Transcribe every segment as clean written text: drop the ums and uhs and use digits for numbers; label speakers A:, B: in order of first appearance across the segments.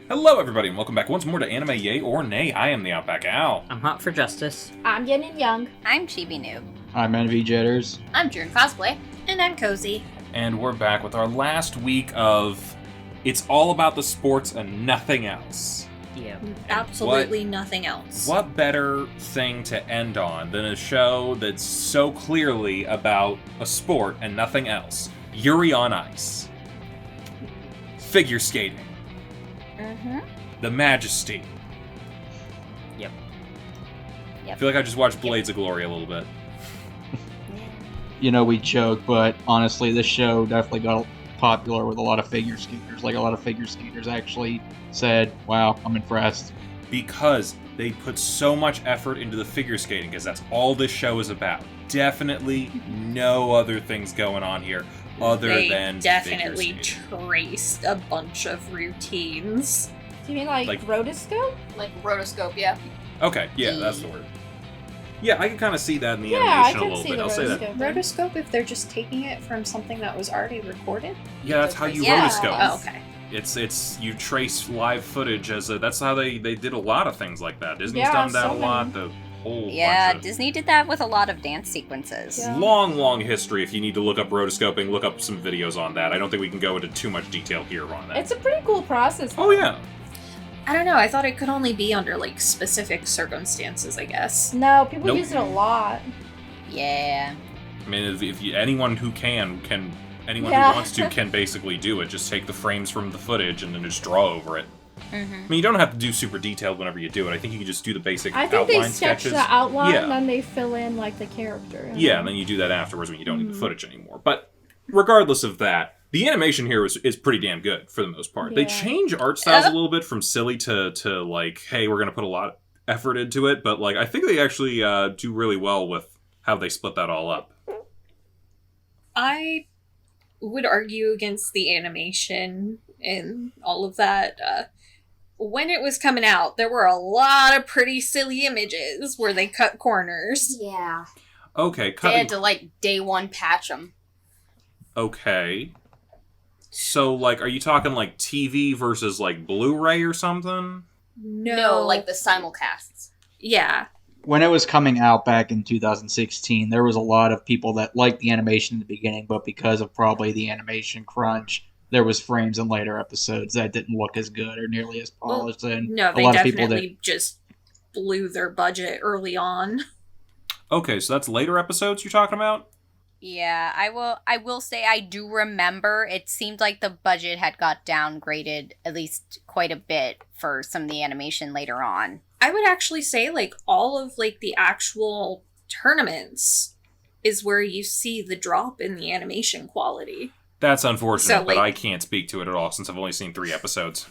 A: Hello everybody and welcome back once more to Anime Yay or Nay. I am TheOutbackAl.
B: I'm Hot for Justice.
C: I'm Yin&Jung.
D: I'm Chibi Noob.
E: I'm NV
D: I'm CheerandCosplay.
F: And I'm Kozi.
A: And we're back with our last week of It's All About the Sports and Nothing Else.
B: Yeah.
F: Absolutely nothing else.
A: What better thing to end on than a show that's so clearly about a sport and nothing else? Yuri on Ice. Figure skating.
D: Mm-hmm.
A: The Majesty.
B: Yep.
A: I feel like I just watched Blades of Glory a little bit.
E: You know, we joke, but honestly, this show definitely got popular with a lot of figure skaters. Like, a lot of figure skaters actually said, wow, I'm impressed.
A: Because they put so much effort into the figure skating, because that's all this show is about. Definitely no other things going on here other than
F: They definitely
A: figure skating.
F: traced a bunch of routines.
C: Do you mean like rotoscope?
D: Like rotoscope, yeah.
A: Okay, yeah, that's the word. Yeah, I can kind of see that in the
C: Yeah, I
A: animation a
C: can
A: little
C: see
A: bit.
C: the
A: I'll say that.
C: rotoscope.
F: Rotoscope if they're just taking it from something that was already recorded?
A: Yeah, that's how you
D: Yeah.
A: rotoscope.
F: Oh, okay.
A: It's you trace live footage as a. That's how they did a lot of things like that. Disney's
C: Yeah,
A: done that
C: so
A: a lot.
C: many.
A: The whole
D: Yeah,
A: bunch of
D: Disney did that with a lot of dance sequences.
C: Yeah.
A: long history. If you need to look up rotoscoping, look up some videos on that. I don't think we can go into too much detail here on that.
C: It's a pretty cool process.
A: Oh yeah.
F: I don't know, I thought it could only be under, like, specific circumstances, I guess.
C: No, people
A: Nope.
C: use it a lot.
D: Yeah.
A: I mean, if you, anyone who anyone
C: Yeah.
A: who wants to can basically do it. Just take the frames from the footage and then just draw over it.
D: Mm-hmm.
A: I mean, you don't have to do super detailed whenever you do it. I think you can just do the basic
C: I think
A: outline
C: they sketch
A: sketches.
C: the outline
A: Yeah.
C: and then they fill in like the character.
A: Yeah, and then you do that afterwards when you don't need the footage anymore. But regardless of that, the animation here is pretty damn good for the most part. They
C: Yeah.
A: change art styles a little bit from silly to like, hey, we're gonna put a lot of effort into it. But like, I think they actually do really well with how they split that all up.
F: I would argue against the animation and all of that. When it was coming out, there were a lot of pretty silly images where they cut corners.
D: Yeah.
A: Okay,
D: They
A: cutting.
D: had to, like, day one patch them.
A: Okay. So, like, are you talking, like, TV versus, like, Blu-ray or something?
F: No,
D: like the simulcasts.
F: Yeah.
E: When it was coming out back in 2016, there was a lot of people that liked the animation in the beginning, but because of probably the animation crunch, there was frames in later episodes that didn't look as good or nearly as polished. And
F: No,
E: a
F: they
E: lot of people
F: definitely just blew their budget early on.
A: Okay, so that's later episodes you're talking about?
D: Yeah, I will say I do remember it seemed like the budget had got downgraded at least quite a bit for some of the animation later on.
F: I would actually say, like, all of, like, the actual tournaments is where you see the drop in the animation quality.
A: That's unfortunate,
F: So,
A: but
F: like-
A: I can't speak to it at all since I've only seen 3 episodes.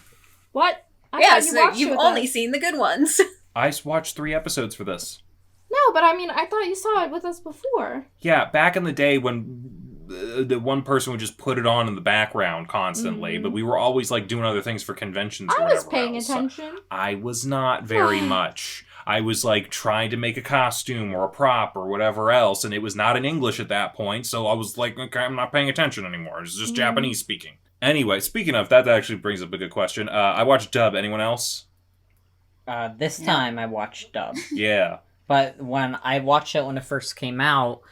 C: What? I
F: Yeah,
C: thought you
F: so
C: watched
F: you've
C: with
F: only
C: us.
F: seen the good ones.
A: I watched 3 episodes for this.
C: No, but I mean, I thought you saw it with us before.
A: Yeah, back in the day when the one person would just put it on in the background constantly, but we were always like doing other things for conventions. Or
C: I was
A: whatever
C: paying
A: else.
C: attention.
A: I was not very much. I was like trying to make a costume or a prop or whatever else, and it was not in English at that point, so I was like, okay, I'm not paying attention anymore. It's just Japanese speaking. Anyway, speaking of, that actually brings up a good question. I watched dub. Anyone else?
B: This time I watched dub.
A: Yeah.
B: But when I watched it when it first came out,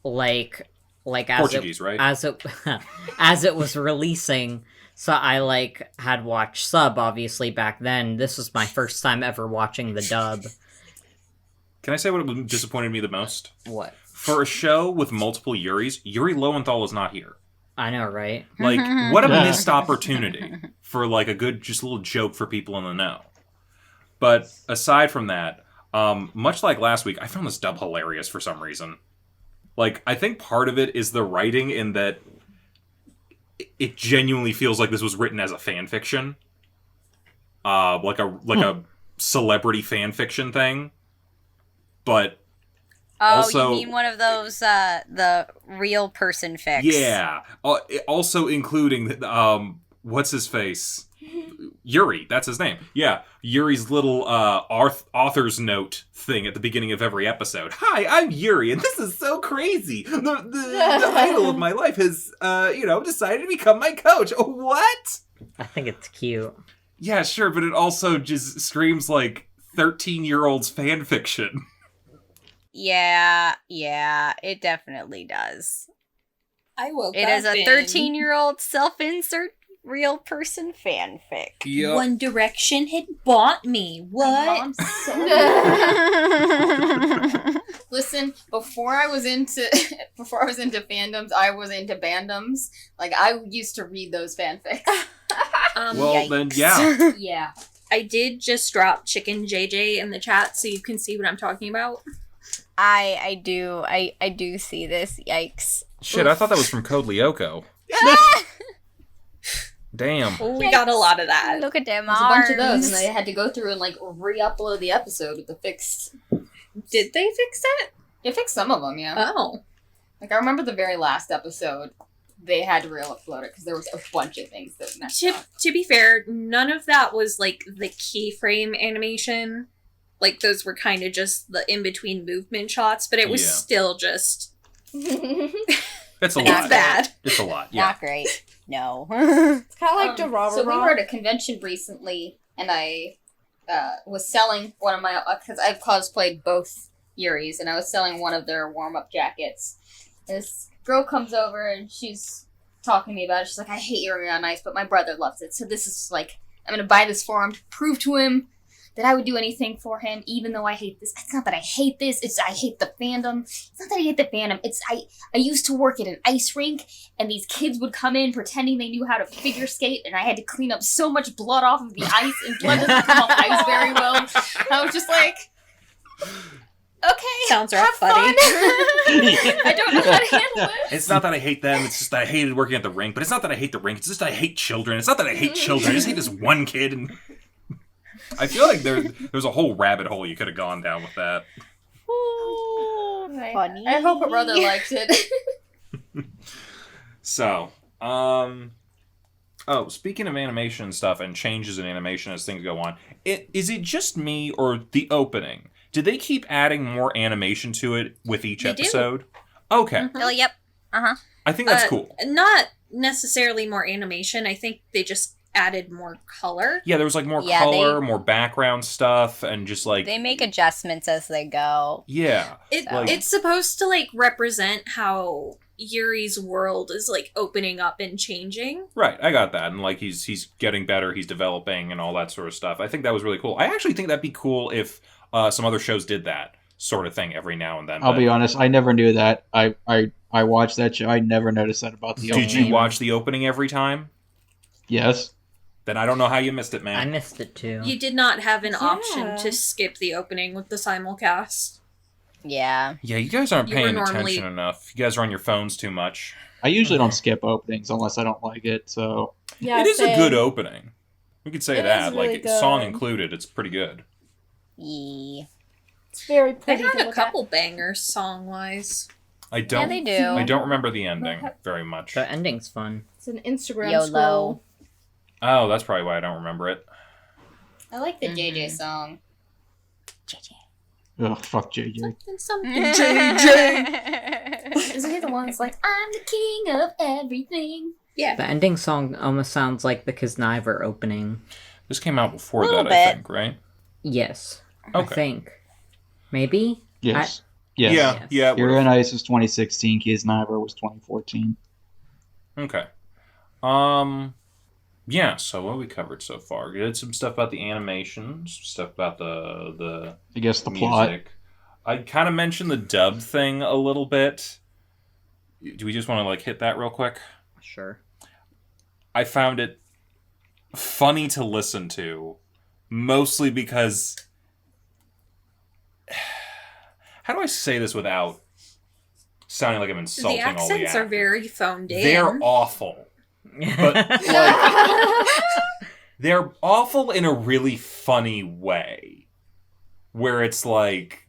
B: like as
A: Portuguese, right?
B: as it was releasing, so I like had watched sub obviously back then. This was my first time ever watching the dub.
A: Can I say what disappointed me the most?
B: What?
A: For a show with multiple Yuris, Yuri Lowenthal is not here.
B: I know, right?
A: Like, what a
E: Yeah.
A: missed opportunity for, like, a good, just little joke for people in the know. But aside from that, much like last week, I found this dub hilarious for some reason. Like, I think part of it is the writing in that it genuinely feels like this was written as a fan fiction. Like a celebrity fan fiction thing. But
D: Oh,
A: also,
D: you mean one of those, the real person fics.
A: yeah. Also including, what's his face? Yuri, that's his name. Yeah, Yuri's little author's note thing at the beginning of every episode. Hi, I'm Yuri, and this is so crazy. The idol of my life has, decided to become my coach. What?
B: I think it's cute.
A: Yeah, sure, but it also just screams like 13-year-old's fan fiction.
D: Yeah, it definitely does.
F: I woke
D: It
F: up
D: is a
F: in
D: 13-year-old self-insert real person fanfic.
A: Yep.
F: One Direction had bought me. What?
G: Mom's so Listen, before I was into fandoms, I was into bandoms. Like, I used to read those fanfics.
A: Well, then, yeah.
G: Yeah.
F: I did just drop Chicken JJ in the chat so you can see what I'm talking about.
D: I do see this. Yikes.
A: Shit, I thought that was from Code Lyoko. Damn.
F: We got a lot of that.
D: Look at them
G: There's a
D: arms.
G: bunch of those, and I had to go through and, like, re-upload the episode with the fixed...
F: Did they fix it?
G: They fixed some of them, yeah.
F: Oh.
G: Like, I remember the very last episode, they had to re-upload it, because there was a bunch of things that messed up.
F: To be fair, none of that was, like, the keyframe animation. Like, those were kind of just the in-between movement shots, but it was
A: Yeah.
F: still just...
A: It's a
F: It's
A: lot.
F: bad.
A: It's a lot, yeah.
D: Not great. No.
C: It's kind of like Dorara.
G: So we were at a convention recently, and I was selling one of my... Because I've cosplayed both Yuris, and I was selling one of their warm-up jackets. And this girl comes over, and she's talking to me about it. She's like, I hate Yuri on Ice, but my brother loves it. So this is like, I'm going to buy this for him to prove to him that I would do anything for him, even though I hate this. It's not that I hate this, it's I hate the fandom. It's not that I hate the fandom, it's I used to work at an ice rink, and these kids would come in pretending they knew how to figure skate, and I had to clean up so much blood off of the ice, and blood doesn't come off ice very well. I was just like, okay,
F: Sounds rough,
G: have
F: buddy.
G: fun. I don't know how to handle it.
A: It's not that I hate them, it's just that I hated working at the rink. But it's not that I hate the rink, it's just that I hate children. It's not that I hate children, I just hate this one kid. And I feel like there's a whole rabbit hole you could have gone down with that.
D: Funny.
G: I hope her brother liked it.
A: So, speaking of animation stuff and changes in animation as things go on, is it just me or the opening? Did they keep adding more animation to it with each
F: They do.
A: episode? Okay.
D: Oh, yep.
A: I think that's cool.
F: Not necessarily more animation. I think they just added more color.
A: Yeah, there was like more
D: Yeah,
A: color, more background stuff, and just like...
D: They make adjustments as they go.
A: Yeah.
F: It's supposed to like represent how Yuri's world is like opening up and changing.
A: Right, I got that. And like he's getting better, he's developing and all that sort of stuff. I think that was really cool. I actually think that'd be cool if some other shows did that sort of thing every now and then.
E: I'll be honest, I never knew that. I watched that show. I never noticed that about the
A: Did
E: opening.
A: you watch the opening every time?
E: Yes.
A: Then I don't know how you missed it, man.
B: I missed it too.
F: You did not have an
C: Yeah.
F: option to skip the opening with the simulcast.
D: Yeah.
A: Yeah, you guys aren't
F: You were
A: paying
F: normally-
A: attention enough. You guys are on your phones too much.
E: I usually don't skip openings unless I don't like it, so...
C: Yeah,
A: It is a
C: same.
A: good opening. We could say
C: It
A: that.
C: is really
A: Like, song
C: good.
A: included, it's pretty good.
D: Yeah.
C: It's very
F: They
C: pretty.
F: had
C: to
F: a
C: look
F: couple bangers song-wise.
A: I don't
D: Yeah, they do.
A: I don't remember the ending very much.
B: The ending's fun.
C: At. It's an Instagram
D: YOLO.
C: scroll.
A: Oh, that's probably why I don't remember it.
G: I like the JJ song.
E: Ugh, fuck JJ.
F: Something
G: Isn't he the one that's like, I'm the king of everything?
F: Yeah.
B: The ending song almost sounds like the Kniver opening.
A: This came out before
D: Little
A: that, I
D: bit.
A: think, right?
B: Yes.
A: Okay.
B: I think. Maybe?
E: Yes. Yes.
A: Yeah,
B: Yes.
A: yeah. it
E: Yuri
A: would've-
E: on Ice was 2016, Kids Niver was 2014.
A: Okay. Yeah, so what we covered so far? We did some stuff about the animation, some stuff about the
E: I guess the
A: music.
E: plot.
A: I kind of mentioned the dub thing a little bit. Do we just want to like hit that real quick?
B: Sure.
A: I found it funny to listen to, mostly because... How do I say this without sounding like I'm insulting
F: The
A: all the
F: accents
A: actors?
F: are very phoned in.
A: They're awful. But, like, they're awful in a really funny way. Where it's like...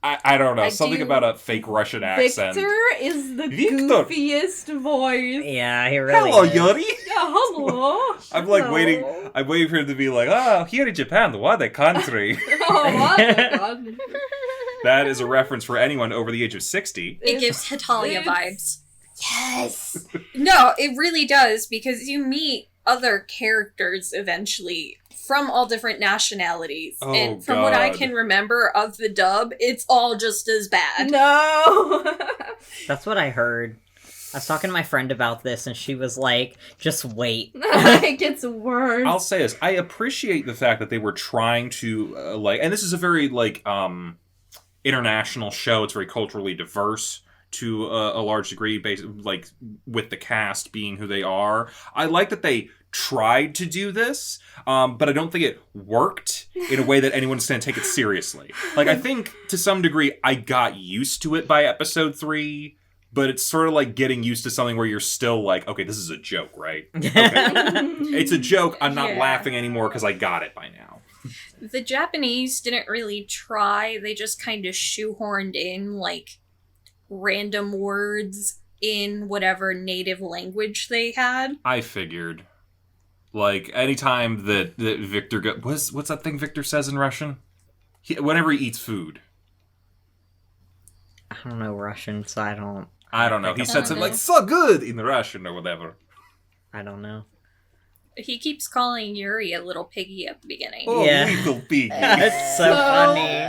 A: I don't know,
F: I
A: something
F: do-
A: about a fake Russian accent.
C: Victor is the
A: Victor.
C: goofiest voice.
B: Yeah, he really
A: Hello,
B: is.
A: Yuri!
C: Yeah, hello.
A: I'm like
C: Hello.
A: waiting. I'm waiting for him to be like, "Oh, here in Japan, what a country."
C: Oh, my God.
A: That is a reference for anyone over the age of 60.
F: It gives Hitalia
C: it's-
F: vibes.
G: Yes!
F: No, it really does, because you meet other characters eventually from all different nationalities.
A: Oh,
F: and from what I
A: God.
F: can remember of the dub, it's all just as bad.
C: No.
B: That's what I heard. I was talking to my friend about this, and she was like, just wait.
C: It gets worse.
A: I'll say this. I appreciate the fact that they were trying to, and this is a very, international show. It's very culturally diverse to a large degree, with the cast being who they are. I like that they tried to do this, but I don't think it worked in a way that anyone's going to take it seriously. Like, I think, to some degree, I got used to it by episode 3, but it's sort of like getting used to something where you're still like, okay, this is a joke, right? Okay. It's a joke. I'm not
F: Yeah.
A: laughing anymore because I got it by now.
F: The Japanese didn't really try. They just kind of shoehorned in, random words in whatever native language they had.
A: I figured. Like, anytime that Victor... what's that thing Victor says in Russian? Whenever he eats food.
B: I don't know Russian, so I don't
A: know. He said something
F: know.
A: like, so good in Russian or whatever.
B: I don't know.
F: He keeps calling Yuri a little piggy at the beginning.
A: Oh,
B: Yeah.
A: little pig.
B: It's so funny.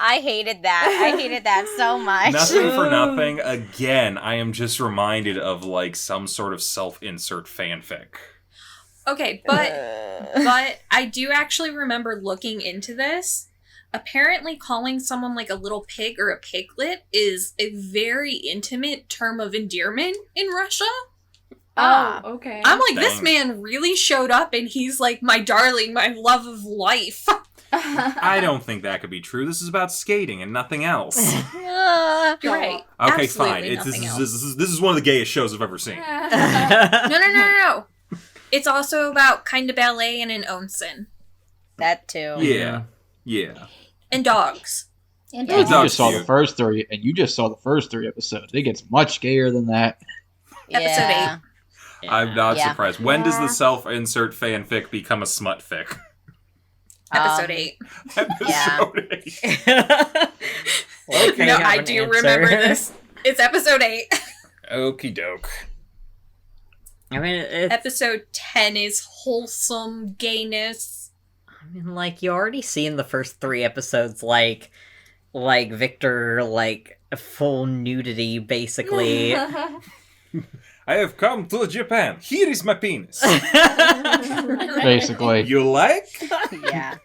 D: I hated that. I hated that so much.
A: Nothing for nothing. Again, I am just reminded of, some sort of self-insert fanfic.
F: Okay, but I do actually remember looking into this. Apparently calling someone a little pig or a piglet is a very intimate term of endearment in Russia.
C: Oh, okay.
F: I'm like, this
A: Dang.
F: man really showed up and he's like my darling, my love of life.
A: I don't think that could be true. This is about skating and nothing else.
F: You're right.
A: Okay,
F: Absolutely
A: fine. This
F: nothing else.
A: is one of the gayest shows I've ever seen.
F: No. It's also about kind of ballet and an onsen.
D: That too.
A: Yeah.
F: And dogs.
G: And
E: You
A: Dog's
E: just saw
A: cute.
E: the first 3, and you just saw the first 3 episodes. It gets much gayer than that.
F: Episode 8.
A: I'm not
D: Yeah.
A: surprised. When does the self-insert fanfic become a smut fic?
F: Episode 8.
A: Episode 8.
B: Okay,
F: No,
B: you have
F: I
B: an
F: do
B: answer.
F: remember this. It's episode 8.
A: OkeyDoke.
B: I mean, it's,
F: Episode 10 is wholesome gayness.
B: you already see in the first 3 episodes, Victor, full nudity, basically.
A: I have come to Japan. Here is my penis.
E: Basically.
A: You like?
D: Yeah,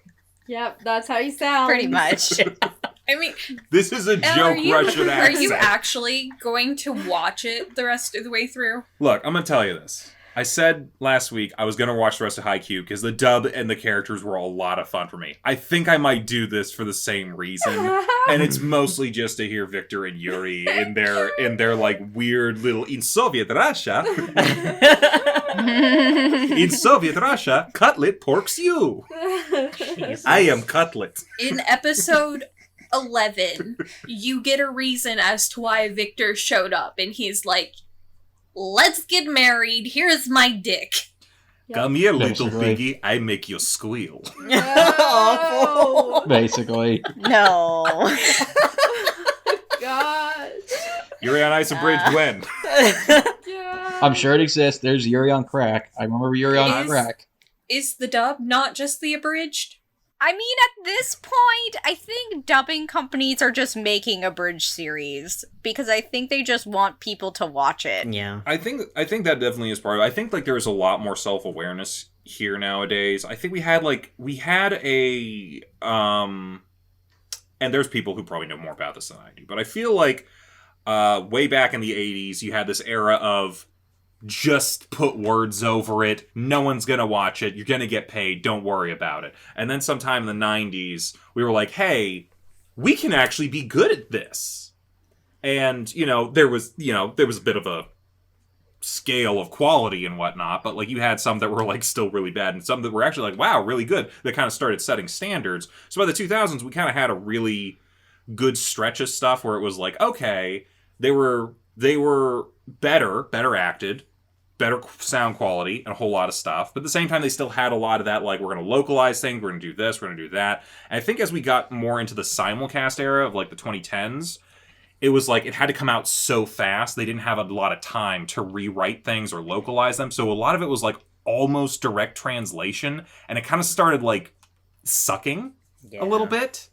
C: Yep, that's how you sound.
D: pretty much.
F: I mean,
A: This is a
F: and
A: joke Russian
F: are
A: accent.
F: you actually going to watch it the rest of the way through?
A: Look, I'm going to tell you this. I said last week I was going to watch the rest of Haikyuu because the dub and the characters were a lot of fun for me. I think I might do this for the same reason. And it's mostly just to hear Victor and Yuri in their weird little in Soviet Russia. In Soviet Russia, cutlet porks you. I am cutlet.
F: In episode 11, you get a reason as to why Victor showed up, and he's like, let's get married, here's my dick.
A: Come here, little
E: Basically.
A: piggy. I make you squeal.
C: No.
E: Basically.
D: No.
C: God.
A: Yuri on Ice and Bridge when?
C: Yeah.
E: I'm sure it exists. There's Yuri on crack. I remember Yuri on
F: Is-
E: crack.
F: Is the dub not just the abridged?
D: I mean, at this point, I think dubbing companies are just making a bridge series because I think they just want people to watch it.
B: Yeah.
A: I think that definitely is part of it. I think there's a lot more self-awareness here nowadays. I think we had a and there's people who probably know more about this than I do, but I feel like way back in the 80s you had this era of just put words over it. No one's going to watch it. You're going to get paid. Don't worry about it. And then sometime in the 90s, we were like, hey, we can actually be good at this. And, there was a bit of a scale of quality and whatnot, but you had some that were still really bad and some that were actually wow, really good. That kind of started setting standards. So by the 2000s, we kind of had a really good stretch of stuff where it was okay, they were better acted, better sound quality, and a whole lot of stuff. But at the same time, they still had a lot of that, we're going to localize things, we're going to do this, we're going to do that. And I think as we got more into the simulcast era of the 2010s, it was like it had to come out so fast. They didn't have a lot of time to rewrite things or localize them. So a lot of it was like almost direct translation, and it kind of started like sucking a little bit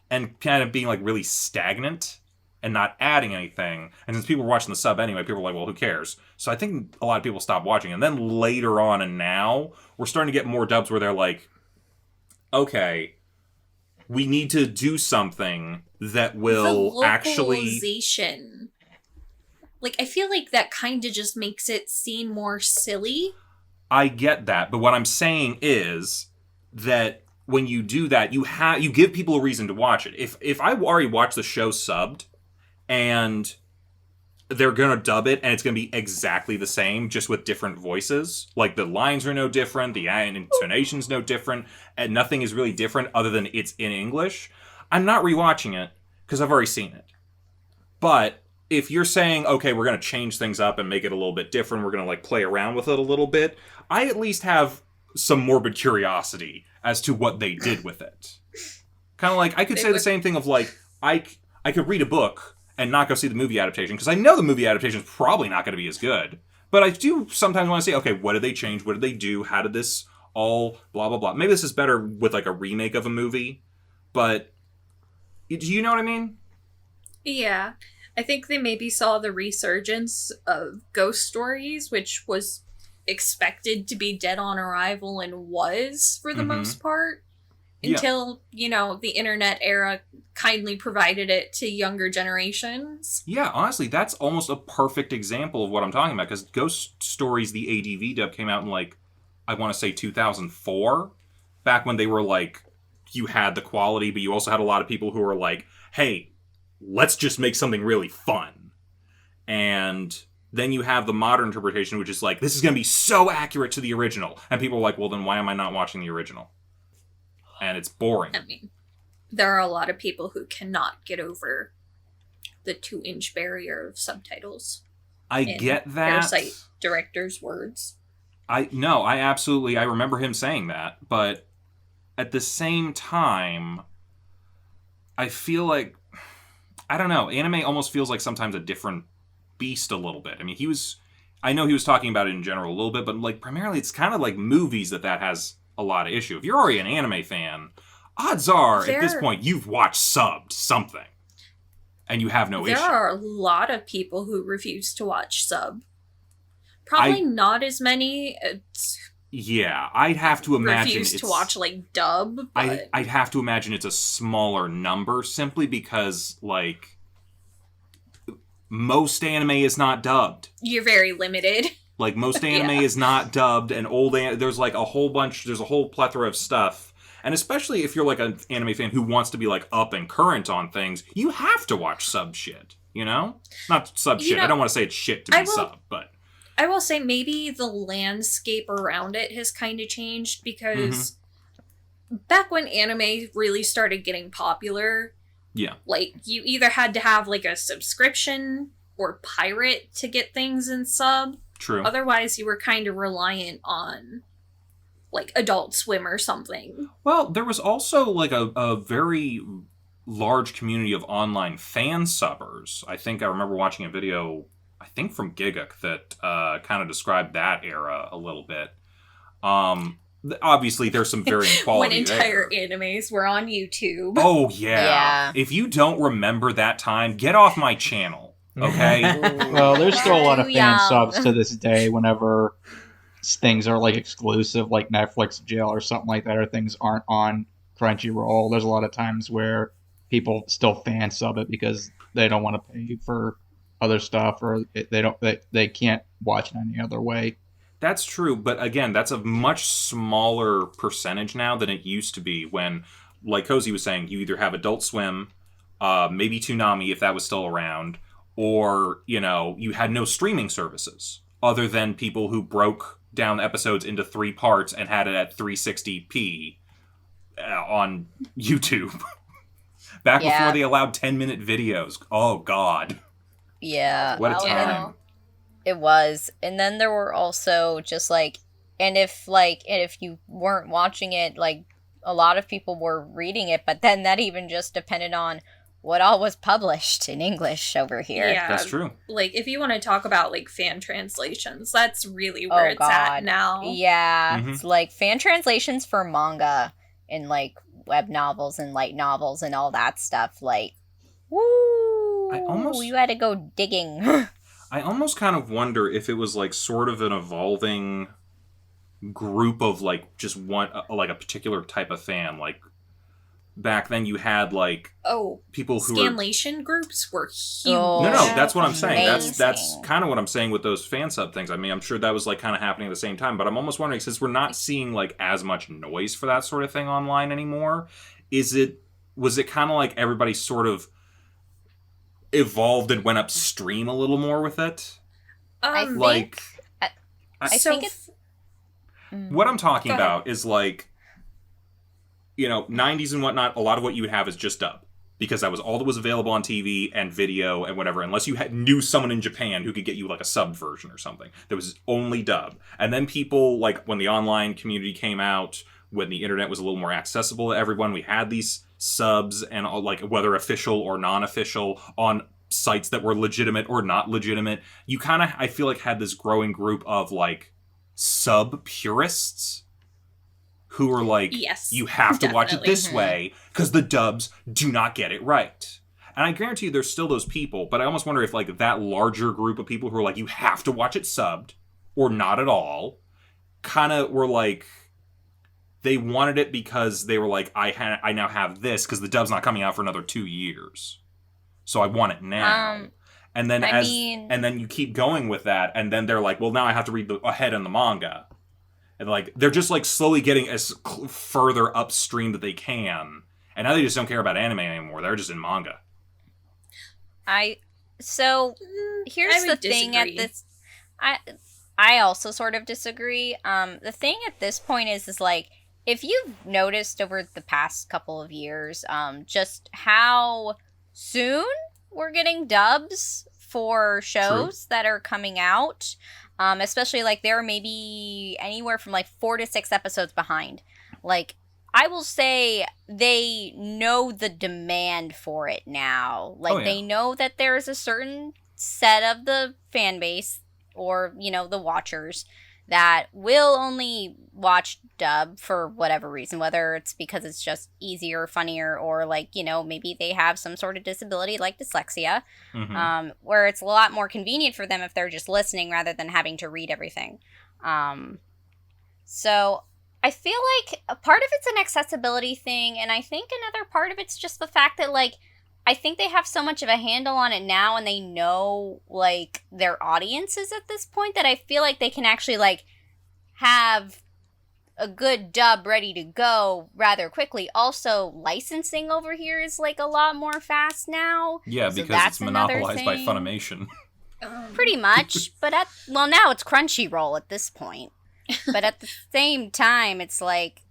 A: and kind of being like really stagnant and not adding anything. And since people were watching the sub anyway, people were like, well, who cares? So I think a lot of people stopped watching. And then later on and now, we're starting to get more dubs where they're like, okay, we need to do something that will actually...
F: localization. Like, I feel like that kind of just makes it seem more silly.
A: I get that, but what I'm saying is that when you do that, you give people a reason to watch it. If I already watched the show subbed, and they're gonna dub it, and it's gonna be exactly the same, just with different voices. Like, the lines are no different, the intonation's no different, and nothing is really different other than it's in English. I'm not rewatching it, because I've already seen it. But if you're saying, okay, we're gonna change things up and make it a little bit different, we're gonna, like, play around with it a little bit, I at least have some morbid curiosity as to what they did with it. Kind of like, I could say the same thing of, like, I could read a book and not go see the movie adaptation, because I know the movie adaptation is probably not going to be as good. But I do sometimes want to say, okay, what did they change? What did they do? How did this all blah, blah, blah. Maybe this is better with, like, a remake of a movie, but do you know what I mean?
F: Yeah. I think they maybe saw the resurgence of ghost stories, which was expected to be dead on arrival and was, for the most part, until, the internet era kindly provided it to younger generations.
A: Yeah, honestly, that's almost a perfect example of what I'm talking about, because Ghost Stories, the ADV dub, came out in, like, I want to say 2004, back when they were, like, you had the quality, but you also had a lot of people who were like, hey, let's just make something really fun. And then you have the modern interpretation, which is like, this is going to be so accurate to the original. And people are like, well, then why am I not watching the original? And it's boring.
F: I mean, there are a lot of people who cannot get over the 2-inch barrier of subtitles.
A: I get that.
F: Parasite director's words.
A: I remember him saying that, but at the same time, I feel like, I don't know, anime almost feels like sometimes a different beast a little bit. I mean, I know he was talking about it in general a little bit, but, like, primarily it's kind of like movies that has a lot of issue. If you're already an anime fan, odds are at this point you've watched subbed something, and you have no issue.
F: There are a lot of people who refuse to watch sub. Probably not as many.
A: Yeah, I'd have to imagine
F: refuse to watch, like, dub. But...
A: I'd have to imagine it's a smaller number, simply because, like, most anime is not dubbed.
F: You're very limited.
A: Like, most anime is not dubbed, and there's, like, there's a whole plethora of stuff. And especially if you're, like, an anime fan who wants to be, like, up and current on things, you have to watch sub shit, you know? Not sub shit. I don't want to say it's shit to be sub, but...
F: I will say maybe the landscape around it has kind of changed, because back when anime really started getting popular, like, you either had to have, like, a subscription or pirate to get things in sub.
A: True.
F: Otherwise, you were kind of reliant on, like, Adult Swim or something.
A: Well, there was also, like, a very large community of online fan subbers. I think I remember watching a video, I think from Giguk, that kind of described that era a little bit. Obviously, there's some varying quality
F: when entire animes were on YouTube.
A: Oh, yeah. If you don't remember that time, get off my channel. Okay.
E: Well, there's still a lot of fan subs to this day whenever things are, like, exclusive, like Netflix jail or something like that, or things aren't on Crunchyroll. There's a lot of times where people still fan sub it because they don't want to pay for other stuff, or they can't watch it any other way.
A: That's true, but again, that's a much smaller percentage now than it used to be when, like Kozi was saying, you either have Adult Swim, maybe Toonami if that was still around, or, you had no streaming services other than people who broke down episodes into 3 parts and had it at 360p on YouTube. Back before they allowed 10-minute videos. Oh, God.
D: Yeah.
A: What a time.
D: It was. And then there were also just, like, and if you weren't watching it, like, a lot of people were reading it, but then that even just depended on what all was published in English over here.
F: Yeah,
A: That's true.
F: like if you want to talk about like fan translations, that's really where it's at now.
D: Yeah,
A: Mhm.
D: it's like fan translations for manga and like web novels and light novels and all that stuff. Like, woo! You had to go digging.
A: I almost kind of wonder if it was like sort of an evolving group of like just one, like a particular type of fan. Like back then you had like people who
F: Scanlation groups were huge.
D: Oh,
A: No, that's what I'm saying. That's
D: amazing.
A: kind of what I'm saying with those fan sub things. I mean, I'm sure that was like kind of happening at the same time, but I'm almost wondering, since we're not seeing like as much noise for that sort of thing online anymore, was it kind of like everybody sort evolved and went upstream a little more with it?
D: I
A: Like,
D: think it's
A: what I'm talking
F: Go ahead.
A: about is like, 90s and whatnot, a lot of what you would have is just dub. Because that was all that was available on TV and video and whatever, unless you knew someone in Japan who could get you like a sub version or something. There was only dub. And then people, like when the online community came out, when the internet was a little more accessible to everyone, we had these subs and all, like whether official or non-official on sites that were legitimate or not legitimate. You kind of, I feel like, had this growing group of like sub purists who are like,
F: Yes,
A: you have to watch it
F: definitely.
A: this way because the dubs do not get it right. And I guarantee you there's still those people, but I almost wonder if like that larger group of people who are like, you have to watch it subbed or not at all, kind of were like, they wanted it because they were like, I now have this because the dub's not coming out for another 2 years. So I want it now. And then and then you keep going with that, and then they're like, well, now I have to read ahead in the manga. And like they're just like slowly getting as further upstream that they can, and now they just don't care about anime anymore. They're just in manga.
D: Here's the thing at this. I also sort of disagree. The thing at this point is like, if you've noticed over the past couple of years, just how soon we're getting dubs for shows that are coming out. Especially like they're maybe anywhere from like 4 to 6 episodes behind. Like, I will say they know the demand for it now. Like, they know that there is a certain set of the fan base or, the watchers that will only watch dub for whatever reason, whether it's because it's just easier, funnier, or like, maybe they have some sort of disability like dyslexia, where it's a lot more convenient for them if they're just listening rather than having to read everything. So I feel like a part of it's an accessibility thing, and I think another part of it's just the fact that, like, I think they have so much of a handle on it now, and they know, like, their audiences at this point, that I feel like they can actually, like, have a good dub ready to go rather quickly. Also, licensing over here is, like, a lot more fast now.
A: Yeah,
D: so
A: because it's monopolized by Funimation.
D: Pretty much. But now it's Crunchyroll at this point. But at the same time, it's like,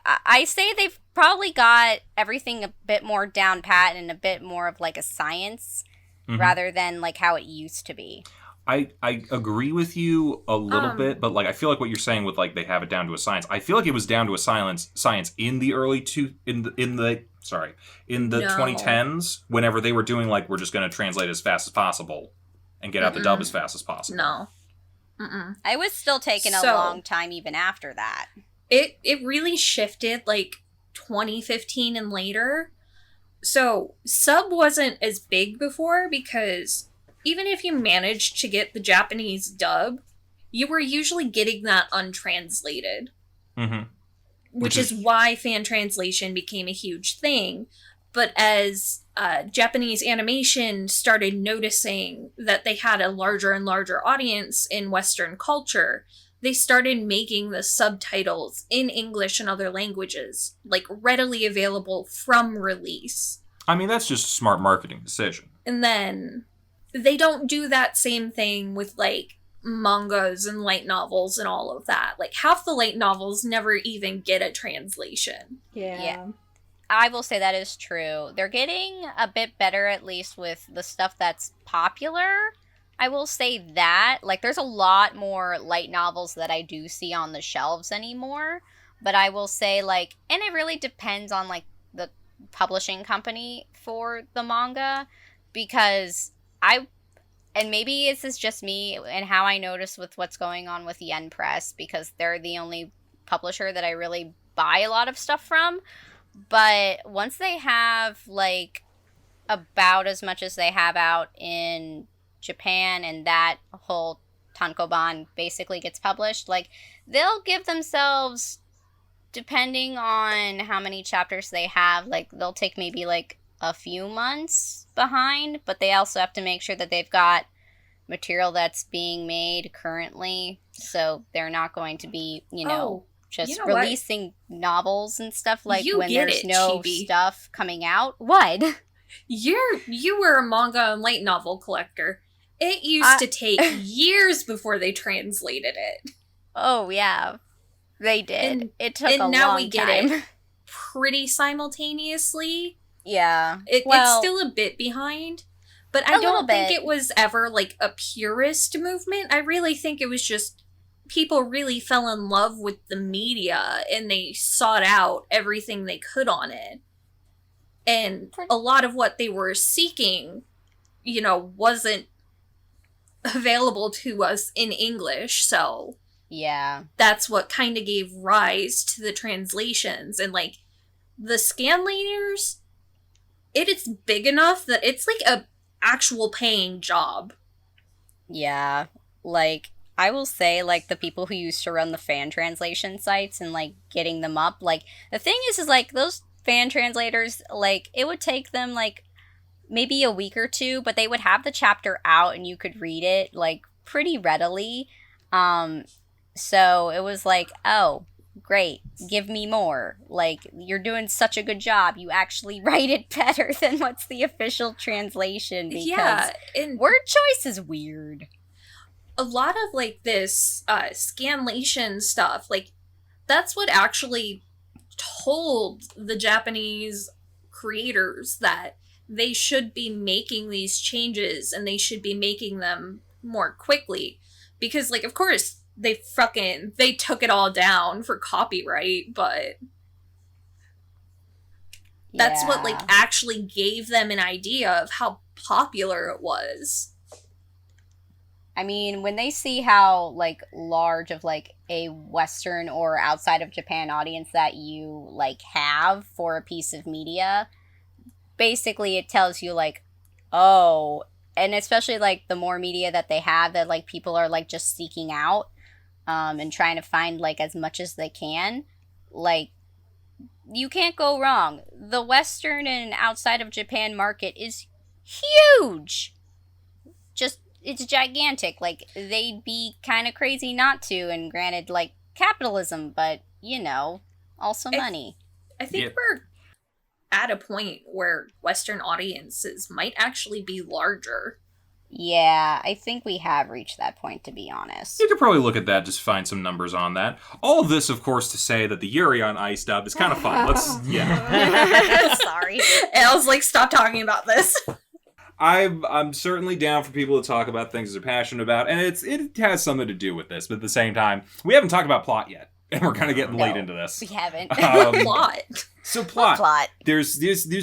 D: I say they've probably got everything a bit more down pat and a bit more of like a science rather than like how it used to be.
A: I agree with you a little bit, but like I feel like what you're saying with like they have it down to a science. I feel like it was down to a science in the early in the 2010s, whenever they were doing like, we're just going to translate as fast as possible and get out the dub as fast as possible.
F: No.
D: I was still taking a long time even after that.
F: It really shifted like 2015 and later. So sub wasn't as big before because even if you managed to get the Japanese dub, you were usually getting that untranslated. Which is why fan translation became a huge thing. But as Japanese animation started noticing that they had a larger and larger audience in Western culture, they started making the subtitles in English and other languages, like, readily available from release.
A: I mean, that's just a smart marketing decision.
F: And then they don't do that same thing with, like, mangas and light novels and all of that. Like, half the light novels never even get a translation.
C: Yeah.
D: I will say that is true. They're getting a bit better, at least with the stuff that's popular. I will say that. Like, there's a lot more light novels that I do see on the shelves anymore. But I will say, like, and it really depends on, like, publishing company for the manga, because and maybe this is just me and how I notice with what's going on with Yen Press, because they're the only publisher that I really buy a lot of stuff from. But once they have, like, about as much as they have out in Japan, and that whole Tankobon basically gets published, like, they'll give themselves, depending on how many chapters they have, like, they'll take maybe, like, a few months behind, but they also have to make sure that they've got material that's being made currently, so they're not going to be, releasing novels and stuff, like, when there's no
F: Chibi.
D: stuff coming out. What?
F: You were a manga and light novel collector. It used to take years before they translated it.
D: Oh, yeah. They did. It took a long time.
F: And now we get it pretty simultaneously.
D: Yeah.
F: It's still a bit behind, but I don't think
D: bit.
F: it was ever, like, a purist movement. I really think it was just people really fell in love with the media, and they sought out everything they could on it. And a lot of what they were seeking, wasn't available to us in English, so...
D: Yeah.
F: That's what kind of gave rise to the translations. And, like, the scanlators, it is big enough that it's, like, a actual paying job.
D: Yeah. Like, I will say, like, the people who used to run the fan translation sites and, like, getting them up, like, the thing is, like, those fan translators, like, it would take them, like, maybe a week or two, but they would have the chapter out and you could read it, like, pretty readily. So it was like, oh, great, give me more. Like, you're doing such a good job. You actually write it better than what's the official translation, because
F: and
D: word choice is weird.
F: a lot of, like, this scanlation stuff, like, that's what actually told the Japanese creators that they should be making these changes and they should be making them more quickly. Because, like, of course, they took it all down for copyright, but that's what, like, actually gave them an idea of how popular it was.
D: I mean, when they see how, like, large of, like, a Western or outside of Japan audience that you, like, have for a piece of media, basically it tells you, like, oh, and especially, like, the more media that they have that, like, people are, like, just seeking out, and trying to find, like, as much as they can, like, you can't go wrong. The Western and outside of Japan market is huge! Just, it's gigantic. Like, they'd be kind of crazy not to, and granted, like, capitalism, but, also money.
F: I think we're at a point where Western audiences might actually be larger.
D: Yeah, I think we have reached that point, to be honest.
A: You could probably look at that, just find some numbers on that. All of this, of course, to say that the Yuri on Ice dub is kind of fun.
D: Sorry.
F: And I was like, stop talking about this.
A: I'm certainly down for people to talk about things they're passionate about, and it has something to do with this, but at the same time, we haven't talked about plot yet, and we're kind of getting late into this.
D: We haven't.
F: Plot.
A: So plot.
D: Plot.
A: There's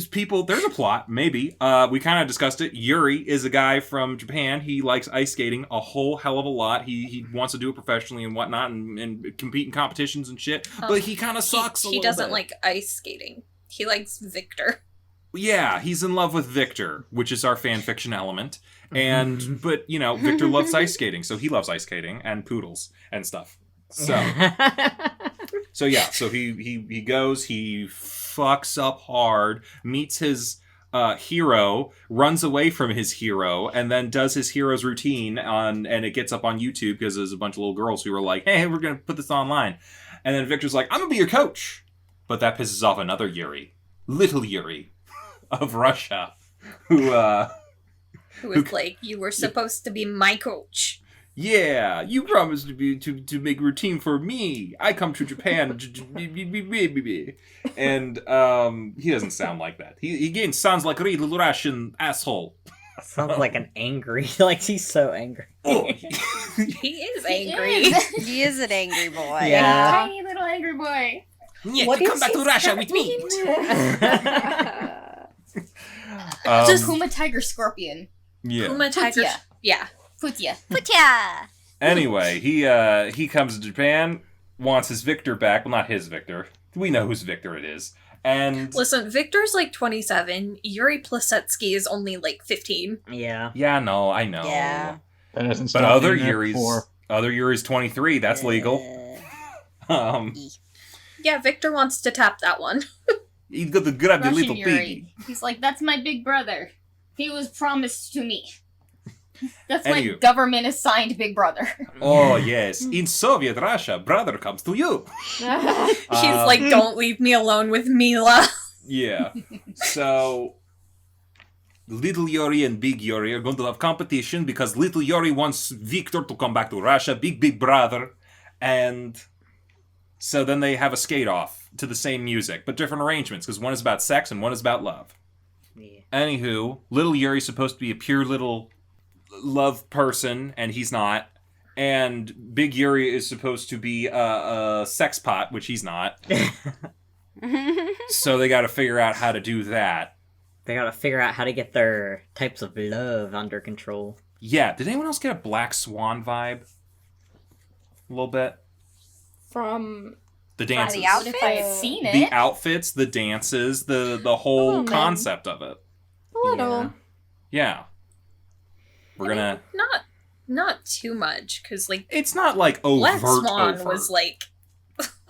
A: people. There's a plot. Maybe. We kind of discussed it. Yuri is a guy from Japan. He likes ice skating a whole hell of a lot. He wants to do it professionally and whatnot, and compete in competitions and shit. But he kind of sucks.
F: He doesn't like ice skating. He likes Victor.
A: Yeah, he's in love with Victor, which is our fanfiction element. And but Victor loves ice skating, so he loves ice skating and poodles and stuff. So he goes, he fucks up hard, meets his hero, runs away from his hero, and then does his hero's routine and it gets up on YouTube because there's a bunch of little girls who are like, hey, we're gonna put this online. And then Victor's like, I'm gonna be your coach. But that pisses off another Yuri, little Yuri of Russia, who
F: is like, you were supposed to be my coach.
A: Yeah, you promised to make a routine for me. I come to Japan, and he doesn't sound like that. He again sounds like a real Russian asshole.
B: Sounds like an angry, like he's so angry.
A: Oh.
F: He is angry.
D: He is an angry boy.
B: Yeah.
C: Tiny little angry boy.
A: Yeah,
F: What
A: come
F: is
A: back to
F: his
A: Russia
F: name?
A: with me.
G: Just Puma Tiger Scorpion.
A: Yeah.
F: Puma Tiger.
G: Putya.
F: Yeah.
G: Putya.
D: Putya!
A: Anyway, he comes to Japan, wants his Victor back. Well, not his Victor. We know whose Victor it is. And
F: Listen, Victor's like 27. Yuri Plisetsky is only like 15.
B: Yeah.
A: yeah, no, I know.
D: Yeah.
E: That doesn't
A: But
E: stop
A: other
E: doing that
A: Yuri's 23. That's legal.
F: Yeah, Victor wants to tap that one.
A: He's got the grab the
G: Russian
A: little
G: Yuri.
A: piggy.
G: He's like, that's my big brother. He was promised to me. That's my
A: Anywho.
G: government assigned big brother.
A: Oh yes, in Soviet Russia, brother comes to you.
F: He's like, don't leave me alone with Mila.
A: Yeah. So little Yuri and big Yuri are going to have competition because little Yuri wants Victor to come back to Russia, big brother, and so then they have a skate off to the same music but different arrangements because one is about sex and one is about love.
B: Yeah.
A: Anywho, little Yuri's supposed to be a pure little love person, and he's not. And Big Yuri is supposed to be a sex pot, which he's not. So they got to figure out how to do that.
B: They gotta figure out how to get their types of love under control.
A: Yeah, did anyone else get a Black Swan vibe? A little bit?
C: From
A: The dances.
D: the outfit?
G: If I had seen it.
A: The outfits, the dances, the whole
C: little bit.
A: concept of it.
C: a little.
A: Yeah. We're gonna...
F: Not too much, because like
A: It's not like overt.
F: Black Swan
A: overt.
F: was like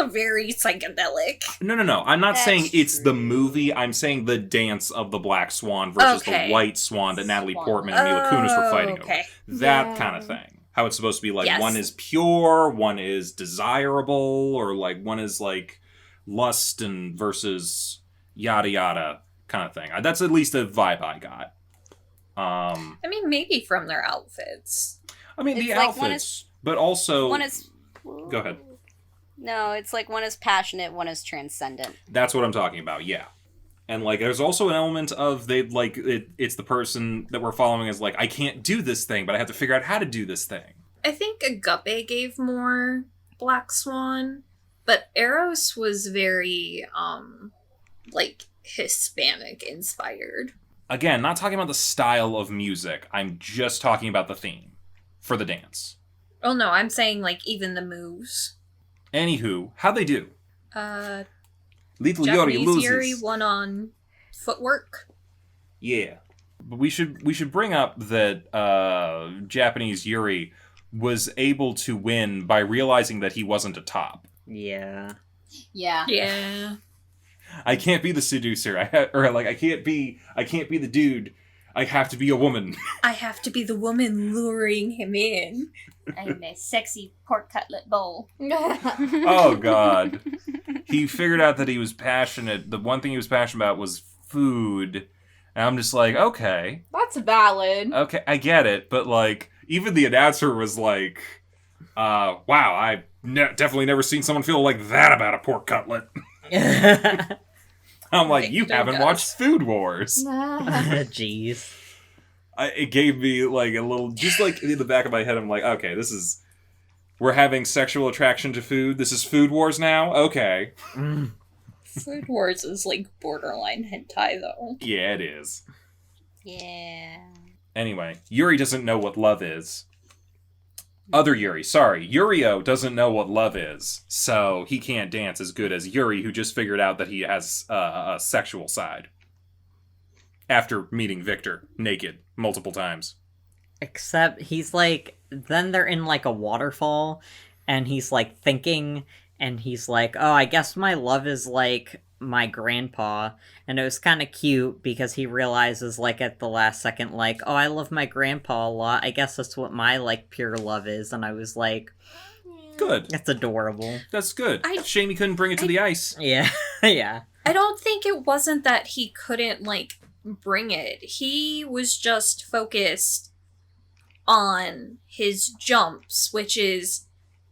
F: very psychedelic.
A: No. I'm not
D: That's
A: saying it's the
D: true.
A: movie. I'm saying the dance of the Black Swan versus
F: Okay.
A: the White Swan that Natalie
G: Swan.
A: Portman and Mila Kunis were fighting over.
F: Okay.
A: That
C: Yeah.
A: kind of thing. How it's supposed to be like
F: Yes.
A: one is pure, one is desirable, or like one is like lust and versus yada yada kind of thing. That's at least a vibe I got.
F: I mean, maybe from their outfits.
A: I mean the
D: It's like
A: outfits,
D: one is-
A: but also
D: One is...
A: Go ahead.
D: No, it's like one is passionate, one is transcendent.
A: That's what I'm talking about, yeah. And like there's also an element of they like it's the person that we're following is like, I can't do this thing, but I have to figure out how to do this thing.
F: I think Agape gave more Black Swan, but Eros was very like Hispanic inspired.
A: Again, not talking about the style of music. I'm just talking about the theme for the dance.
F: Oh no, I'm saying like even the moves.
A: Anywho, how'd they do? Little Yuri
F: Japanese
A: loses.
F: Yuri won on footwork.
A: Yeah. But we should bring up that Japanese Yuri was able to win by realizing that he wasn't a top.
B: Yeah.
G: Yeah.
F: Yeah.
A: I can't be the seducer. I can't be the dude. I have to be a woman.
F: I have to be the woman luring him in.
G: I'm a sexy pork cutlet bowl.
A: Oh god. He figured out that he was passionate. The one thing he was passionate about was food. And I'm just like, okay.
C: That's valid.
A: Okay, I get it, but like even the announcer was like, wow, I've definitely never seen someone feel like that about a pork cutlet. I'm like, you
F: No
A: haven't
F: goes.
A: watched Food Wars.
B: Jeez.
A: It gave me like a little, just like in the back of my head, I'm like, okay, we're having sexual attraction to food. This is Food Wars now? Okay.
F: Food Wars is like borderline hentai though.
A: Yeah, it is.
D: Yeah.
A: Anyway, Yuri doesn't know what love is. Other Yuri, sorry. Yurio doesn't know what love is, so he can't dance as good as Yuri, who just figured out that he has a sexual side. After meeting Victor, naked, multiple times.
B: Except he's like, then they're in like a waterfall, and he's like thinking, and he's like, oh, I guess my love is like my grandpa. And it was kind of cute because he realizes like at the last second, like, oh, I love my grandpa a lot. I guess that's what my like pure love is. And I was like,
A: Good.
B: that's adorable.
A: That's good.
F: I-
A: Shame he couldn't bring it to the ice.
B: Yeah. Yeah.
F: I don't think it wasn't that he couldn't like bring it. He was just focused on his jumps, which is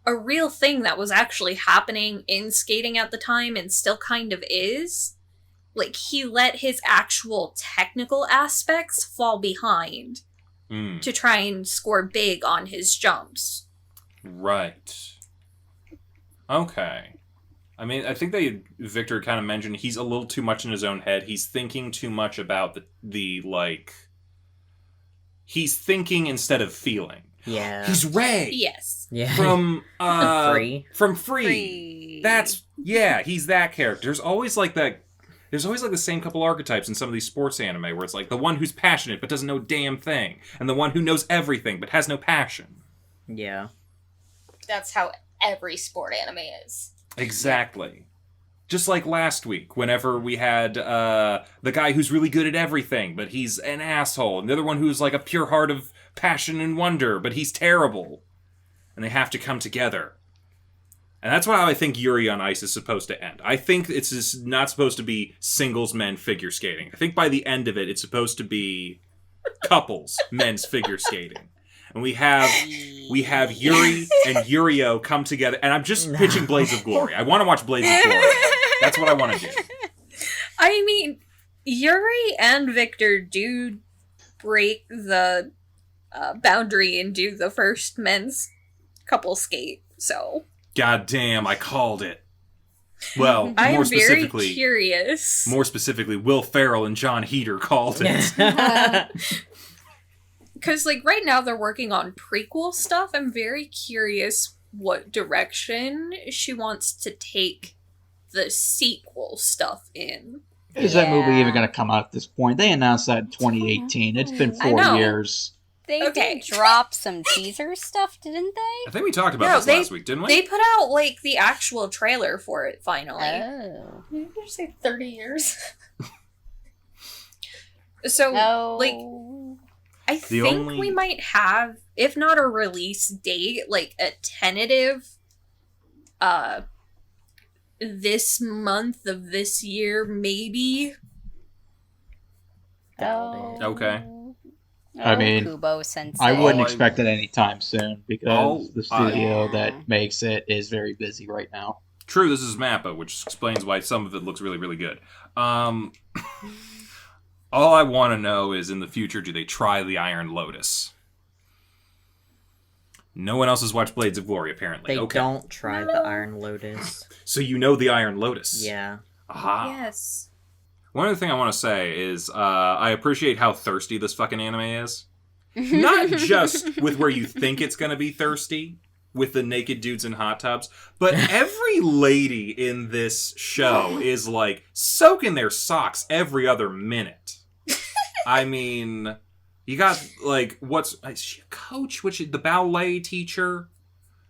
F: a real thing that was actually happening in skating at the time and still kind of is. Like, he let his actual technical aspects fall behind
A: Mm,
F: to try and score big on his jumps.
A: right. Okay. I mean, I think Victor kind of mentioned he's a little too much in his own head. He's thinking too much about the like... He's thinking instead of feeling.
B: Yeah.
A: He's Ray!
F: Yes.
B: Yeah.
A: From,
B: Free.
A: From Free. That's... Yeah, he's that character. There's always like the same couple archetypes in some of these sports anime where it's like the one who's passionate but doesn't know a damn thing, and the one who knows everything but has no passion.
B: Yeah.
G: That's how every sport anime is.
A: Exactly. Just like last week, whenever we had the guy who's really good at everything, but he's an asshole, and the other one who's like a pure heart of passion and wonder, but he's terrible. And they have to come together. And that's how I think Yuri on Ice is supposed to end. I think it's just not supposed to be singles men figure skating. I think by the end of it, it's supposed to be couples men's figure skating. And we have Yuri and Yurio come together. And I'm just pitching Blades of Glory. I want to watch Blades of Glory. That's what I want to do.
F: I mean, Yuri and Victor do break the boundary and do the first men's couple skate, so...
A: God damn, I called it. Well,
F: I
A: more
F: am very
A: specifically...
F: curious.
A: More specifically, Will Ferrell and John Heater called it.
F: Because, like, right now they're working on prequel stuff. I'm very curious what direction she wants to take the sequel stuff in.
E: Is that movie even going to come out at this point? They announced that in 2018. It's been 4 years.
D: They
F: Okay.
D: did drop some teaser stuff, didn't they?
A: I think we talked about this last week, didn't we?
F: They put out, like, the actual trailer for it, finally.
D: Oh.
G: Did you say 30 years?
F: So,
D: No.
F: like, I think we might have, if not a release date, like, a tentative, this month of this year, maybe.
A: Okay.
E: I mean,
D: Kubo Sensei.
E: I wouldn't
A: Oh,
E: expect it anytime soon because the studio that makes it is very busy right now.
A: True, this is MAPPA, which explains why some of it looks really, really good. All I want to know is, in the future, do they try the Iron Lotus? No one else has watched Blades of Glory, apparently.
B: They
A: Okay.
B: don't try the Iron Lotus.
A: So you know the Iron Lotus.
B: Yeah.
A: Aha.
F: Yes.
A: One other thing I want to say is I appreciate how thirsty this fucking anime is. Not just with where you think it's going to be thirsty, with the naked dudes in hot tubs, but every lady in this show is, like, soaking their socks every other minute. I mean, you got, like, is she a coach? The ballet teacher?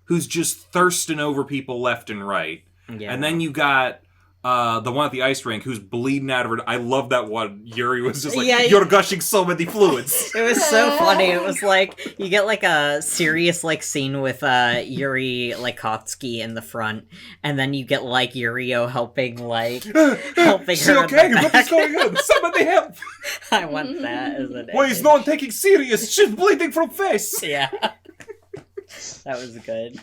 A: Who's just thirsting over people left and right.
B: Yeah.
A: And then you got... the one at the ice rink who's bleeding out of her... I love that one. Yuri was just like, you're gushing so many fluids.
B: It was so funny. It was like, you get like a serious like scene with Yuri like Kotsky in the front, and then you get like Yurio helping helping
A: She
B: her.
A: okay?
B: In the
A: What
B: back.
A: is going on? Somebody help!
B: I want that as an
A: Why is no one taking serious? She's bleeding from face!
B: Yeah. That was good.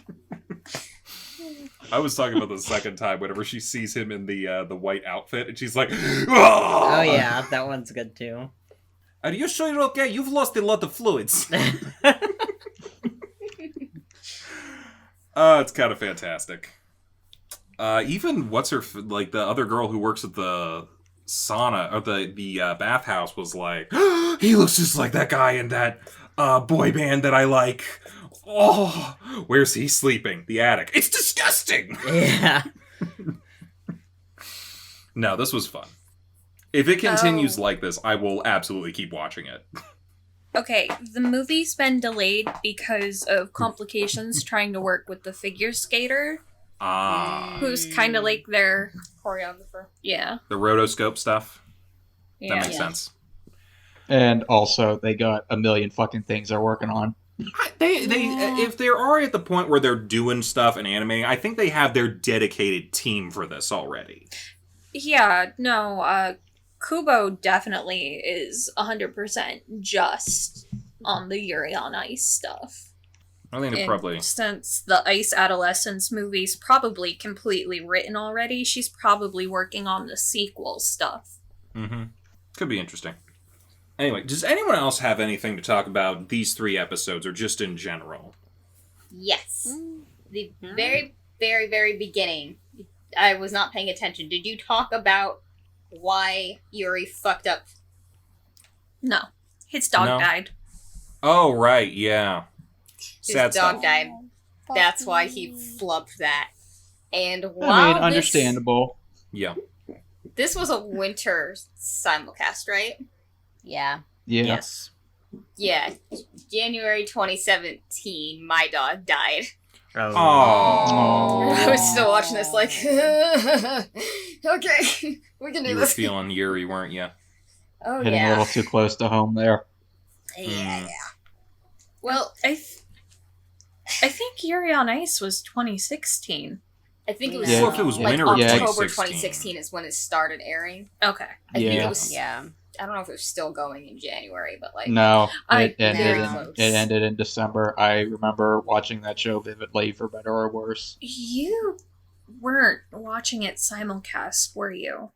A: I was talking about the second time whenever she sees him in the white outfit, and she's like,
B: Oh yeah, that one's good too.
A: Are you sure you're okay? You've lost a lot of fluids. It's kind of fantastic. Even the other girl who works at the sauna or the bathhouse was like, he looks just like that guy in that boy band that I like. Oh, where's he sleeping? The attic. It's disgusting.
B: Yeah.
A: No, this was fun. If it continues like this, I will absolutely keep watching it.
F: Okay, the movie's been delayed because of complications trying to work with the figure skater, who's kind of like their
G: Choreographer.
F: yeah.
A: The rotoscope stuff.
F: Yeah.
A: That makes sense.
E: And also, they got a million fucking things they're working on.
A: If they're already at the point where they're doing stuff and animating, I think they have their dedicated team for this already.
F: Yeah, no, Kubo definitely is 100% just on the Yuri on Ice stuff.
A: I think it probably...
F: Since the Ice Adolescence movie's probably completely written already, she's probably working on the sequel stuff.
A: Mm-hmm. Could be interesting. Anyway, does anyone else have anything to talk about these 3 episodes, or just in general?
G: Yes. The very, very, very beginning. I was not paying attention. Did you talk about why Yuri fucked up?
F: No. His dog
A: No.
F: died.
A: Oh, right, yeah.
G: His
A: Sad
G: dog
A: stuff.
G: died. That's why he flubbed that. And
E: I
G: while
E: mean, understandable.
A: Yeah.
G: This was a winter simulcast, right?
D: Yeah.
E: Yeah.
B: Yes.
G: Yeah. January 2017, my dog died.
B: Oh.
A: Oh.
G: I was still watching this like, okay, we can do
A: You were
G: this.
A: feeling Yuri, weren't you?
G: Oh,
E: Hitting a
G: yeah.
E: little too close to home there.
G: Yeah.
F: Well, I think Yuri on Ice was 2016.
G: I think it was,
E: Yeah.
A: Well, if it was
G: like
A: winter of
E: Yeah.
G: October
A: 2016.
G: 2016 is when it started airing.
F: Okay.
G: I think
E: Yeah.
G: it was,
D: Yeah.
G: I don't know if it was still going in January, but like,
E: No,
F: I-
G: No.
E: it ended in December. I remember watching that show vividly, for better or worse.
F: You weren't watching it simulcast, were you?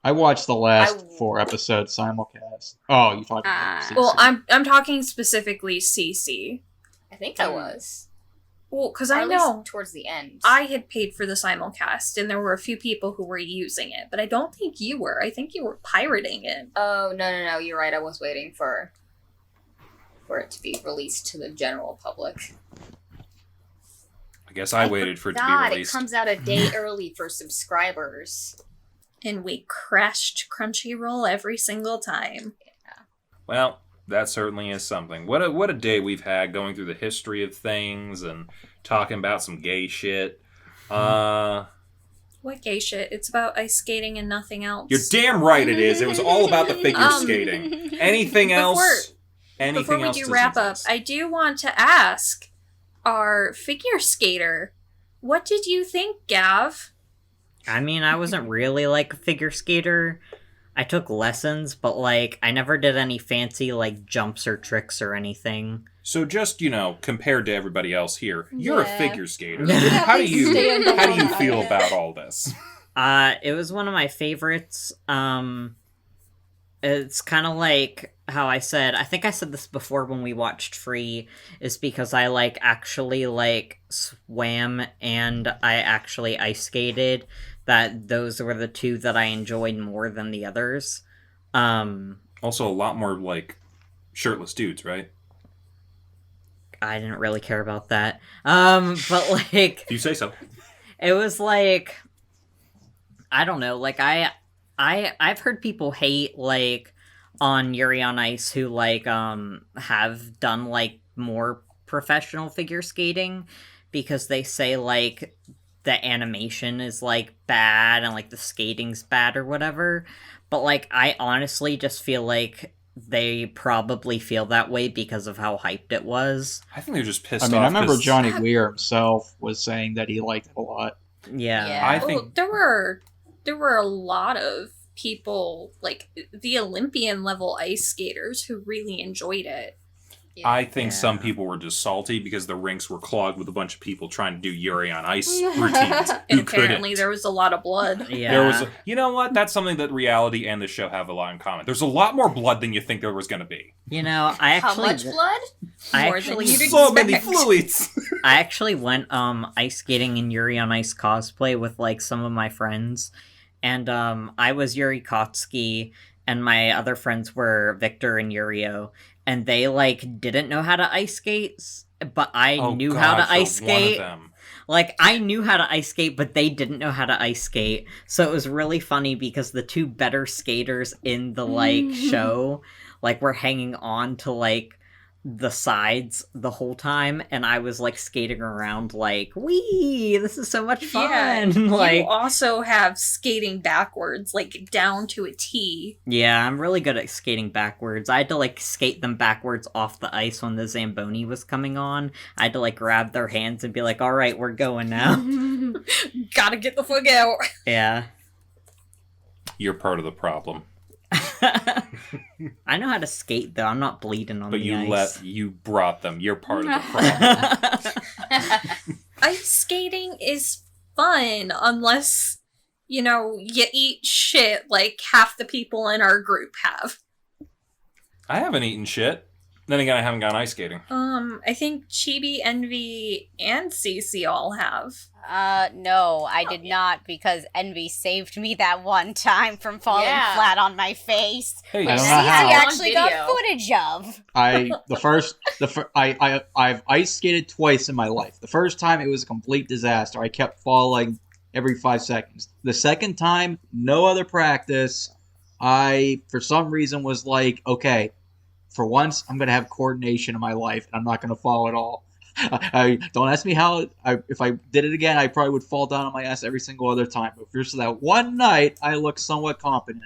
E: I watched the last
G: I-
E: 4 episodes simulcast. Oh, you talking about CC.
F: Well, I'm talking specifically CC.
G: I think I was.
F: Well, because
G: Or
F: I
G: at least
F: know
G: towards the end.
F: I had paid for the simulcast, and there were a few people who were using it, but I don't think you were. I think you were pirating it.
G: Oh, no, you're right. I was waiting for it to be released to the general public.
A: I guess I waited for it to be
G: God,
A: released.
G: it comes out a day early for subscribers.
F: And we crashed Crunchyroll every single time.
A: Well, that certainly is something. What a day we've had going through the history of things and talking about some gay shit.
F: What gay shit? It's about ice skating and nothing else.
A: You're damn right it is. It was all about the figure skating. Anything else?
F: Before we do
A: doesn't
F: wrap up,
A: exist.
F: I do want to ask our figure skater, what did you think, Gav?
B: I mean, I wasn't really like a figure skater. I took lessons, but like I never did any fancy like jumps or tricks or anything.
A: So just, compared to everybody else here, you're a
C: Yeah.
A: figure skater.
B: Yeah,
A: How do
C: please stand up
A: how do
C: on
A: you
C: that.
A: feel about all this?
B: It was one of my favorites. It's kind of like how I think I said this before when we watched Free, is because I actually swam and I actually ice skated, that those were the two that I enjoyed more than the others.
A: Also, a lot more shirtless dudes, right?
B: I didn't really care about that. But
A: If you say so.
B: it was I don't know, I've heard people hate on Yuri on Ice who have done more professional figure skating, because they say the animation is bad and the skating's bad or whatever. But I honestly just feel they probably feel that way because of how hyped it was.
A: I think they're just pissed
E: I
A: off.
E: mean, I remember
A: 'cause
E: Johnny Weir himself was saying that he liked it a lot.
B: Yeah.
A: I think
F: there were a lot of people, the Olympian level ice skaters, who really enjoyed it.
A: I think some
B: Yeah.
A: people were just salty because the rinks were clogged with a bunch of people trying to do Yuri on Ice routines
F: And
A: who
F: apparently
A: couldn't.
F: there was a lot of blood.
B: Yeah.
A: There was, you know what? That's something that reality and the show have a lot in common. There's a lot more blood than you think there was going to be.
B: I
G: How
B: actually
G: much blood?
B: I
F: More than
B: actually
F: you'd
A: So many
F: expect.
A: fluids.
B: I actually went ice skating in Yuri on Ice cosplay with some of my friends, and I was Yuri Kotsky, and my other friends were Victor and Yurio, and they didn't know how to ice skate, but I
A: Oh,
B: knew
A: God,
B: how to
A: for
B: ice
A: one of
B: skate.
A: them.
B: I knew how to ice skate, but they didn't know how to ice skate. So it was really funny because the two better skaters in the show were hanging on to the sides the whole time, and I was skating around wee, this is so much fun.
F: You also have skating backwards, down to a T.
B: Yeah, I'm really good at skating backwards. I had to skate them backwards off the ice when the Zamboni was coming on. I had to grab their hands and be all right, we're going now.
F: Gotta get the fuck out.
B: Yeah.
A: You're part of the problem.
B: I know how to skate though. I'm not bleeding on
A: But
B: the ice.
A: you brought them. You're part of the problem.
F: Ice skating is fun unless, you eat shit like half the people in our group have.
A: I haven't eaten shit. Then again, I haven't gone ice skating.
F: I think Chibi, Envy, and Cece all have.
D: No, I did not, because Envy saved me that one time from falling flat on my face.
A: Hey,
E: I don't know
D: Cece
E: how.
D: actually got footage of.
E: I've ice skated twice in my life. The first time, it was a complete disaster. I kept falling every 5 seconds. The second time, no other practice. I, for some reason, was like, okay, for once, I'm going to have coordination in my life, and I'm not going to fall at all. I don't ask me how. If I did it again, I probably would fall down on my ass every single other time. But for that one night, I look somewhat competent.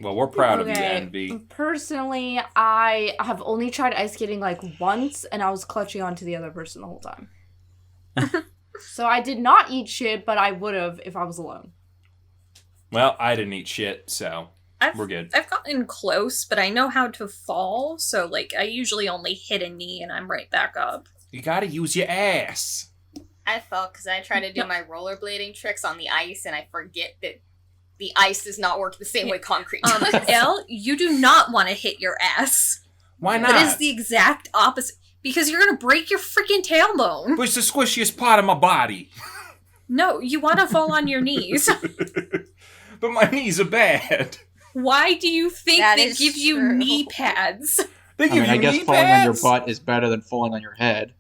A: Well, we're proud of you, Envy.
C: Personally, I have only tried ice skating like once, and I was clutching onto the other person the whole time. So I did not eat shit, but I would have if I was alone.
A: Well, I didn't eat shit, so we're good.
F: I've gotten close, but I know how to fall, so like I usually only hit a knee and I'm right back up.
A: You gotta use your ass.
G: I fell because I try to do my rollerblading tricks on the ice, and I forget that the ice does not work the same way concrete does.
F: Elle, you do not want to hit your ass.
A: Why not?
F: It is the exact opposite. Because you're going to break your freaking tailbone.
A: But it's the squishiest part of my body.
F: No, you want to fall on your knees.
A: But my knees are bad.
F: Why do you think they give you knee pads?
A: They give you
E: I guess
A: knee
E: falling
A: pads?
E: on your butt is better than falling on your head.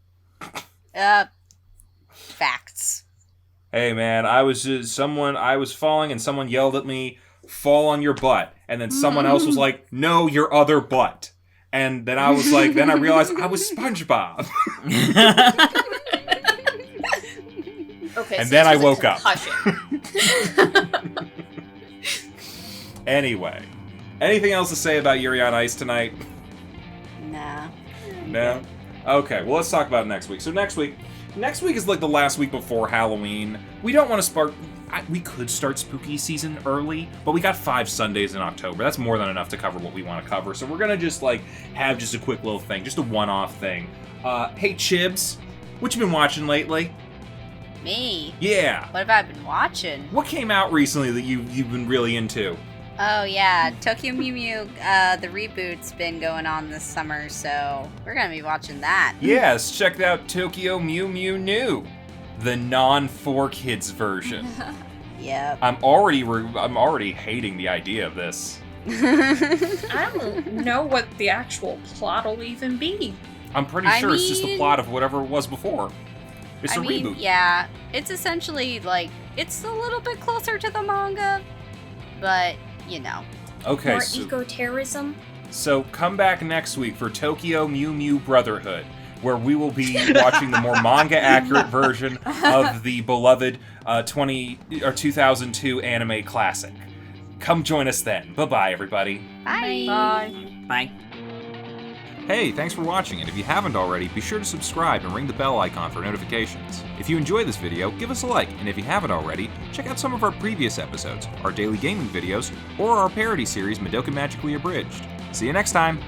D: Facts.
A: Hey man, I was falling and someone yelled at me, "Fall on your butt," and then someone else was like, "No, your other butt." And then I was like, then I realized I was SpongeBob.
G: Okay,
A: and
G: so
A: then I
G: this was
A: woke
G: a
A: up.
G: concussion.
A: Anyway, anything else to say about Yuri on Ice tonight?
D: Nah.
A: No? Okay, well let's talk about next week. So next week is like the last week before Halloween. We don't want to we could start spooky season early, but we got 5 Sundays in October. That's more than enough to cover what we want to cover. So we're gonna just like have just a quick little thing, just a one-off thing. Hey Chibs, what you been watching lately?
D: Me?
A: Yeah.
D: What have I been watching?
A: What came out recently that you've been really into?
D: Oh yeah, Tokyo Mew Mew, the reboot's been going on this summer, so we're gonna be watching that.
A: Yes, check out Tokyo Mew Mew New, the non-4Kids version.
D: Yep.
A: I'm already hating the idea of this.
F: I don't know what the actual plot will even be.
A: I'm pretty sure it's just the plot of whatever it was before. It's a reboot.
D: Yeah, it's essentially like, it's a little bit closer to the manga, but, you know.
A: Okay,
F: More
A: so,
F: eco-terrorism?
A: So come back next week for Tokyo Mew Mew Brotherhood, where we will be watching the more manga-accurate version of the beloved 2002 anime classic. Come join us then. Bye-bye, everybody.
D: Bye.
C: Bye.
B: Bye.
A: Hey, thanks for watching, and if you haven't already, be sure to subscribe and ring the bell icon for notifications. If you enjoyed this video, give us a like, and if you haven't already, check out some of our previous episodes, our daily gaming videos, or our parody series Madoka Magically Abridged. See you next time!